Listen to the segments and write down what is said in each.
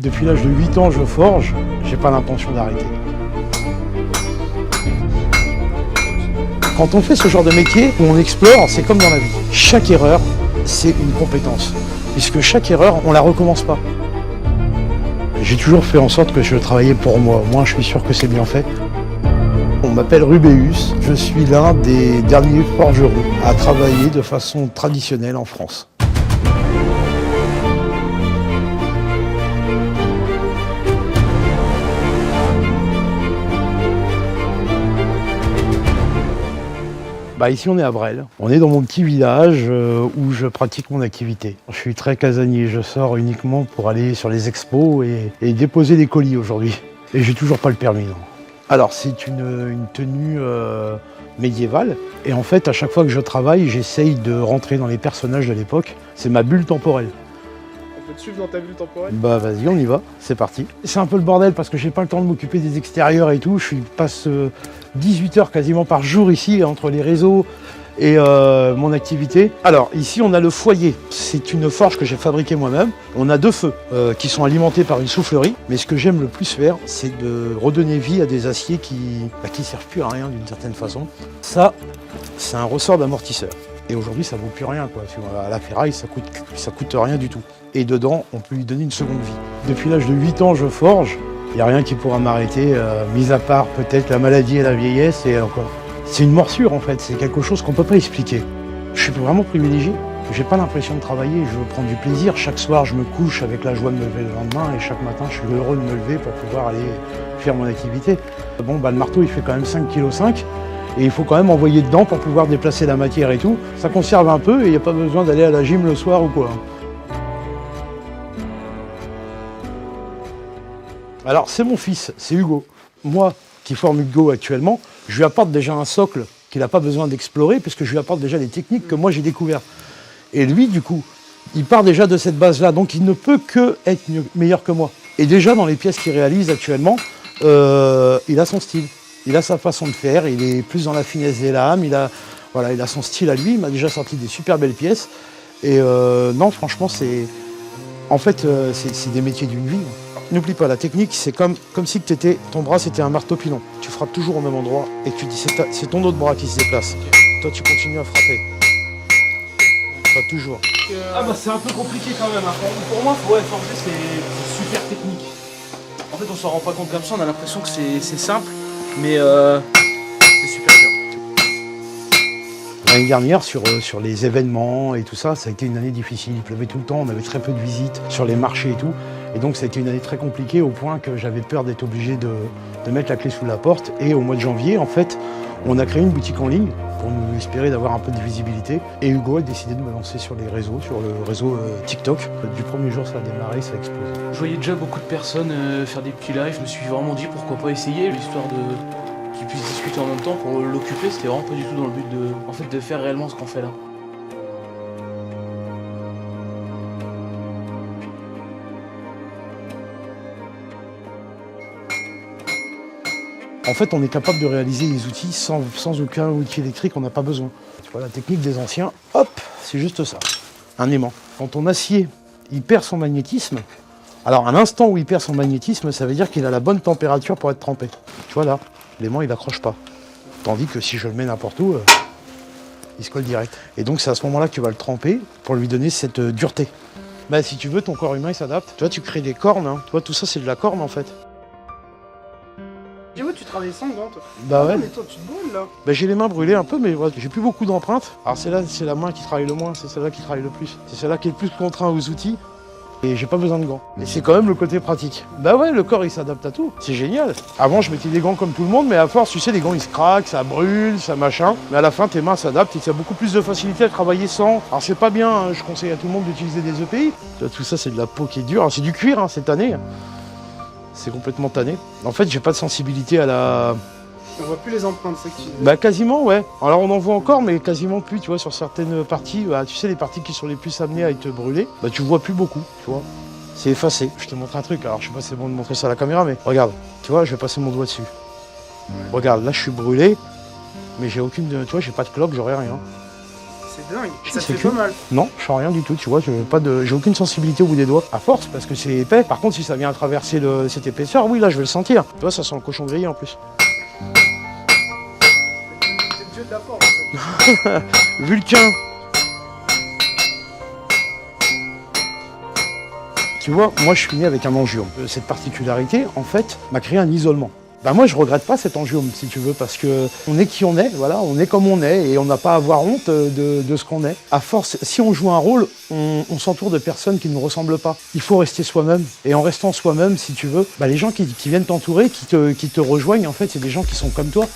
Depuis l'âge de 8 ans, je forge, j'ai pas l'intention d'arrêter. Quand on fait ce genre de métier où on explore, c'est comme dans la vie. Chaque erreur, c'est une compétence. Puisque chaque erreur, on la recommence pas. J'ai toujours fait en sorte que je travaillais pour moi. Moi, je suis sûr que c'est bien fait. On m'appelle Rubéus. Je suis l'un des derniers forgerons à travailler de façon traditionnelle en France. Ici on est à Bresles, on est dans mon petit village où je pratique mon activité. Je suis très casanier, je sors uniquement pour aller sur les expos et déposer des colis aujourd'hui. Et j'ai toujours pas le permis, non. Alors c'est une tenue médiévale et en fait à chaque fois que je travaille j'essaye de rentrer dans les personnages de l'époque. C'est ma bulle temporelle. On peut te suivre dans ta bulle temporelle? Vas-y, on y va, c'est parti. C'est un peu le bordel parce que j'ai pas le temps de m'occuper des extérieurs et tout. Je passe 18 heures quasiment par jour ici entre les réseaux et mon activité. Alors ici on a le foyer, c'est une forge que j'ai fabriquée moi-même. On a 2 feux qui sont alimentés par une soufflerie. Mais ce que j'aime le plus faire, c'est de redonner vie à des aciers qui servent plus à rien d'une certaine façon. Ça, c'est un ressort d'amortisseur. Et aujourd'hui ça vaut plus rien quoi. À la ferraille ça coûte rien du tout. Et dedans on peut lui donner une seconde vie. Depuis l'âge de 8 ans je forge. Il n'y a rien qui pourra m'arrêter, mis à part peut-être la maladie et la vieillesse. Et encore, c'est une morsure en fait, c'est quelque chose qu'on ne peut pas expliquer. Je suis vraiment privilégié, j'ai pas l'impression de travailler, je prends du plaisir. Chaque soir je me couche avec la joie de me lever le lendemain et chaque matin je suis heureux de me lever pour pouvoir aller faire mon activité. Bon, le marteau il fait quand même 5,5 kg et il faut quand même envoyer dedans pour pouvoir déplacer la matière et tout. Ça conserve un peu et il n'y a pas besoin d'aller à la gym le soir ou quoi. Alors c'est mon fils, c'est Hugo. Moi qui forme Hugo actuellement, je lui apporte déjà un socle qu'il n'a pas besoin d'explorer puisque je lui apporte déjà des techniques que moi j'ai découvertes. Et lui du coup, il part déjà de cette base-là, donc il ne peut que être meilleur que moi. Et déjà dans les pièces qu'il réalise actuellement, il a son style, il a sa façon de faire, il est plus dans la finesse des lames, il a son style à lui, il m'a déjà sorti des super belles pièces. Et non franchement c'est des métiers d'une vie. N'oublie pas, la technique, c'est comme si ton bras c'était un marteau pilon. Tu frappes toujours au même endroit et tu dis c'est ton autre bras qui se déplace. Toi tu continues à frapper. Pas toujours. C'est un peu compliqué quand même. Pour moi, forger c'est super technique. En fait on s'en rend pas compte comme ça, on a l'impression que c'est simple, mais c'est super dur. L'année dernière, sur les événements et tout ça, ça a été une année difficile. Il pleuvait tout le temps, on avait très peu de visites sur les marchés et tout. Et donc ça a été une année très compliquée au point que j'avais peur d'être obligé de mettre la clé sous la porte. Et au mois de janvier, en fait, on a créé une boutique en ligne pour nous espérer d'avoir un peu de visibilité. Et Hugo a décidé de me lancer sur les réseaux, sur le réseau TikTok. Du premier jour, ça a démarré, ça a explosé. Je voyais déjà beaucoup de personnes faire des petits lives, je me suis vraiment dit pourquoi pas essayer, l'histoire qu'ils puissent discuter en même temps pour l'occuper, c'était vraiment pas du tout dans le but de faire réellement ce qu'on fait là. En fait, on est capable de réaliser les outils sans aucun outil électrique, on n'a pas besoin. Tu vois, la technique des anciens, hop, c'est juste ça, un aimant. Quand ton acier, il perd son magnétisme, alors à l'instant où il perd son magnétisme, ça veut dire qu'il a la bonne température pour être trempé. Tu vois là, l'aimant il n'accroche pas. Tandis que si je le mets n'importe où, il se colle direct. Et donc c'est à ce moment-là que tu vas le tremper pour lui donner cette dureté. Si tu veux, ton corps humain il s'adapte. Tu vois, tu crées des cornes, hein. Tu vois, tout ça c'est de la corne en fait. Ouais, tu travailles sans gants toi. Ouais. Mais toi tu te brûles là. J'ai les mains brûlées un peu, mais ouais, j'ai plus beaucoup d'empreintes. Alors c'est la main qui travaille le moins, c'est celle-là qui travaille le plus. C'est celle-là qui est le plus contraint aux outils. Et j'ai pas besoin de gants. Et c'est quand même le côté pratique. Ouais, le corps il s'adapte à tout. C'est génial. Avant je mettais des gants comme tout le monde, mais à force, tu sais, les gants ils se craquent, ça brûle, ça machin. Mais à la fin, tes mains s'adaptent et tu as beaucoup plus de facilité à travailler sans. Alors c'est pas bien, hein, je conseille à tout le monde d'utiliser des EPI. Tout ça c'est de la peau qui est dure, hein, c'est du cuir, hein, c'est tanné. C'est complètement tanné. En fait, j'ai pas de sensibilité à la... On voit plus les empreintes, c'est que tu dis. Quasiment, ouais. Alors on en voit encore, mais quasiment plus, tu vois, sur certaines parties. Tu sais, les parties qui sont les plus amenées à être brûlées, tu vois plus beaucoup, tu vois. C'est effacé. Je te montre un truc, alors je sais pas si c'est bon de montrer ça à la caméra, mais regarde, tu vois, je vais passer mon doigt dessus. Regarde, là je suis brûlé, mais j'ai aucune... Tu vois, j'ai pas de cloque, j'aurai rien. C'est dingue. Si, Ça te c'est fait pas cool. mal. Non, je sens rien du tout, tu vois, j'ai aucune sensibilité au bout des doigts. À force, parce que c'est épais. Par contre, si ça vient à traverser cette épaisseur, oui, là, je vais le sentir. Tu vois, ça sent le cochon grillé en plus. T'es le dieu de la forme en fait. Vulcain. Tu vois, moi, je suis né avec un angiome. Cette particularité, en fait, m'a créé un isolement. Ben moi, je regrette pas cet angiome, si tu veux, parce que on est qui on est, voilà, on est comme on est, et on n'a pas à avoir honte de ce qu'on est. À force, si on joue un rôle, on s'entoure de personnes qui ne nous ressemblent pas. Il faut rester soi-même, et en restant soi-même, si tu veux, ben les gens qui viennent t'entourer, qui te rejoignent, en fait, c'est des gens qui sont comme toi.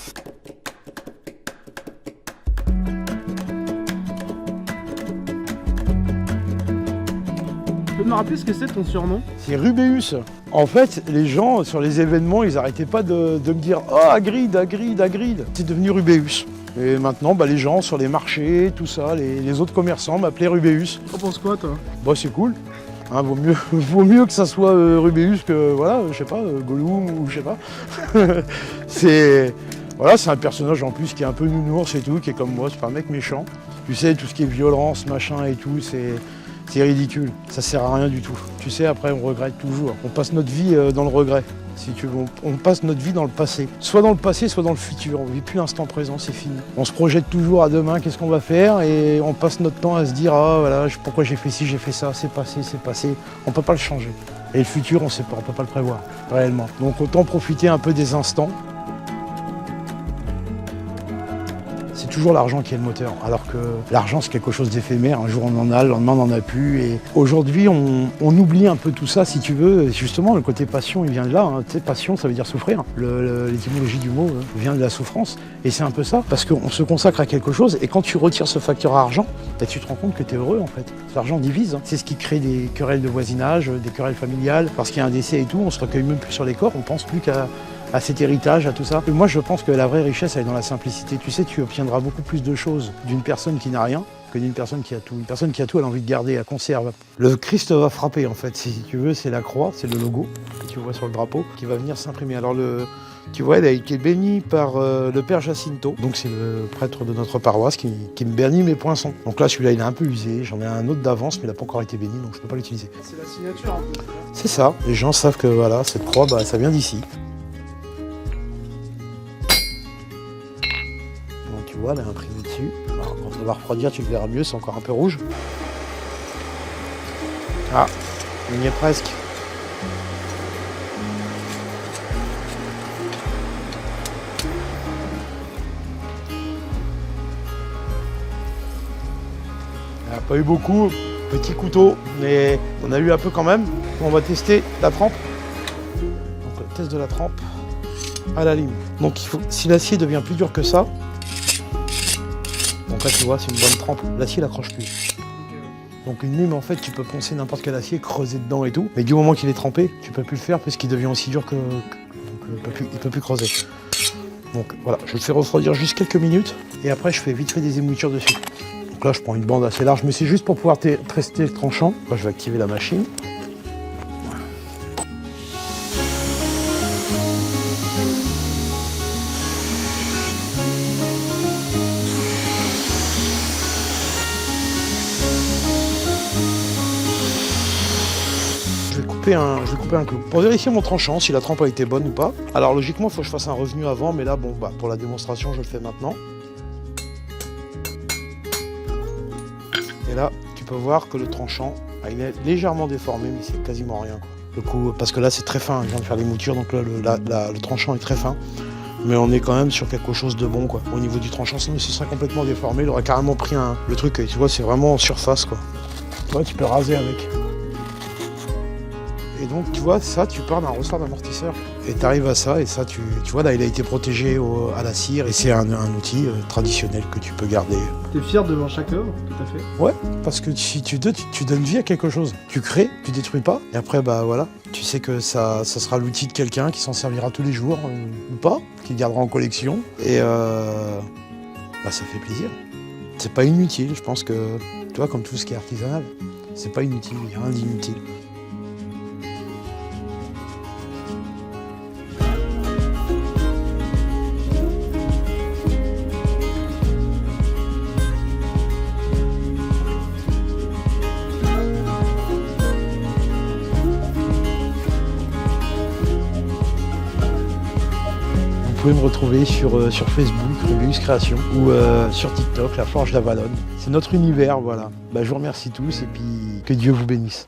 Tu peux me rappeler ce que c'est ton surnom? C'est Rubéus. En fait, les gens, sur les événements, ils n'arrêtaient pas de me dire « Oh, Hagrid, Hagrid, Hagrid !» C'est devenu Rubéus. Et maintenant, bah, les gens sur les marchés, tout ça, les autres commerçants m'appelaient Rubéus. T'en penses quoi toi? Bah, c'est cool. Hein, vaut mieux que ça soit Rubéus que, voilà, je sais pas, Gollum ou je sais pas. Voilà, c'est un personnage en plus qui est un peu nounours et tout, qui est comme moi, c'est pas un mec méchant. Tu sais, tout ce qui est violence, machin et tout, c'est ridicule, ça sert à rien du tout. Tu sais, après, on regrette toujours. On passe notre vie dans le regret, si tu veux. On passe notre vie dans le passé. Soit dans le passé, soit dans le futur. On vit plus l'instant présent, c'est fini. On se projette toujours à demain, qu'est-ce qu'on va faire, et on passe notre temps à se dire « Ah, voilà, pourquoi j'ai fait ci, j'ai fait ça, c'est passé, c'est passé. » On peut pas le changer. Et le futur, on sait pas, on peut pas le prévoir, réellement. Donc autant profiter un peu des instants. C'est toujours l'argent qui est le moteur, alors que l'argent c'est quelque chose d'éphémère, un jour on en a, le lendemain on n'en a plus, et aujourd'hui on oublie un peu tout ça si tu veux, et justement le côté passion il vient de là, hein. Tu sais, passion ça veut dire souffrir, l'étymologie du mot vient de la souffrance, et c'est un peu ça, parce qu'on se consacre à quelque chose, et quand tu retires ce facteur argent, bah, tu te rends compte que tu es heureux en fait. L'argent divise, hein. C'est ce qui crée des querelles de voisinage, des querelles familiales, parce qu'il y a un décès et tout, on se recueille même plus sur les corps, on pense plus à cet héritage, à tout ça. Et moi, je pense que la vraie richesse, elle est dans la simplicité. Tu sais, tu obtiendras beaucoup plus de choses d'une personne qui n'a rien que d'une personne qui a tout. Une personne qui a tout, elle a envie de garder, elle conserve. Le Christ va frapper, en fait. Si tu veux, c'est la croix, c'est le logo que tu vois sur le drapeau qui va venir s'imprimer. Alors, tu vois, il a été béni par le père Jacinto. Donc, c'est le prêtre de notre paroisse qui me bénit mes poinçons. Donc là, celui-là, il est un peu usé. J'en ai un autre d'avance, mais il n'a pas encore été béni, donc je ne peux pas l'utiliser. C'est la signature un peu. C'est ça. Les gens savent que voilà, cette croix, bah, ça vient d'ici. Tu vois, elle est imprimée dessus. Alors, quand on va refroidir, tu le verras mieux, c'est encore un peu rouge. Ah, on y est presque. Il n'y a pas eu beaucoup, petit couteau, mais on a eu un peu quand même. On va tester la trempe. Donc le test de la trempe à la lime. Donc il faut, si l'acier devient plus dur que ça, donc là tu vois c'est une bonne trempe, l'acier n'accroche plus. Donc une lime en fait tu peux poncer n'importe quel acier, creuser dedans et tout, mais du moment qu'il est trempé, tu peux plus le faire parce qu'il devient aussi dur que donc il peut plus creuser. Donc voilà, je le fais refroidir juste quelques minutes et après je fais vite fait des émoutures dessus. Donc là je prends une bande assez large, mais c'est juste pour pouvoir tester le tranchant. Là je vais activer la machine. Je vais couper un clou. Pour vérifier mon tranchant, si la trempe a été bonne ou pas. Alors logiquement, il faut que je fasse un revenu avant, mais là, bon, bah, pour la démonstration, je le fais maintenant. Et là, tu peux voir que le tranchant, il est légèrement déformé, mais c'est quasiment rien, quoi. Le coup, parce que là, c'est très fin, je viens de faire les moutures, donc là, le tranchant est très fin. Mais on est quand même sur quelque chose de bon, quoi. Au niveau du tranchant, sinon, ce serait complètement déformé. Il aurait carrément pris le truc, tu vois, c'est vraiment en surface, quoi. Tu vois, tu peux raser avec. Et donc, tu vois, ça, tu pars d'un ressort d'amortisseur. Et tu arrives à ça, et ça, tu vois, là, il a été protégé à la cire. Et c'est un outil traditionnel que tu peux garder. T'es fier devant chaque œuvre que t'as fait? Ouais, parce que si tu donnes vie à quelque chose. Tu crées, tu détruis pas. Et après, bah voilà, tu sais que ça sera l'outil de quelqu'un qui s'en servira tous les jours, ou pas, qui le gardera en collection. Et bah, ça fait plaisir. C'est pas inutile, je pense que, tu vois, comme tout ce qui est artisanal, c'est pas inutile, il n'y a rien d'inutile. pouvez me retrouver sur Facebook, Rubéus Création, ou sur TikTok, La Forge d'Avalon. C'est notre univers, voilà. Bah, je vous remercie tous et puis que Dieu vous bénisse.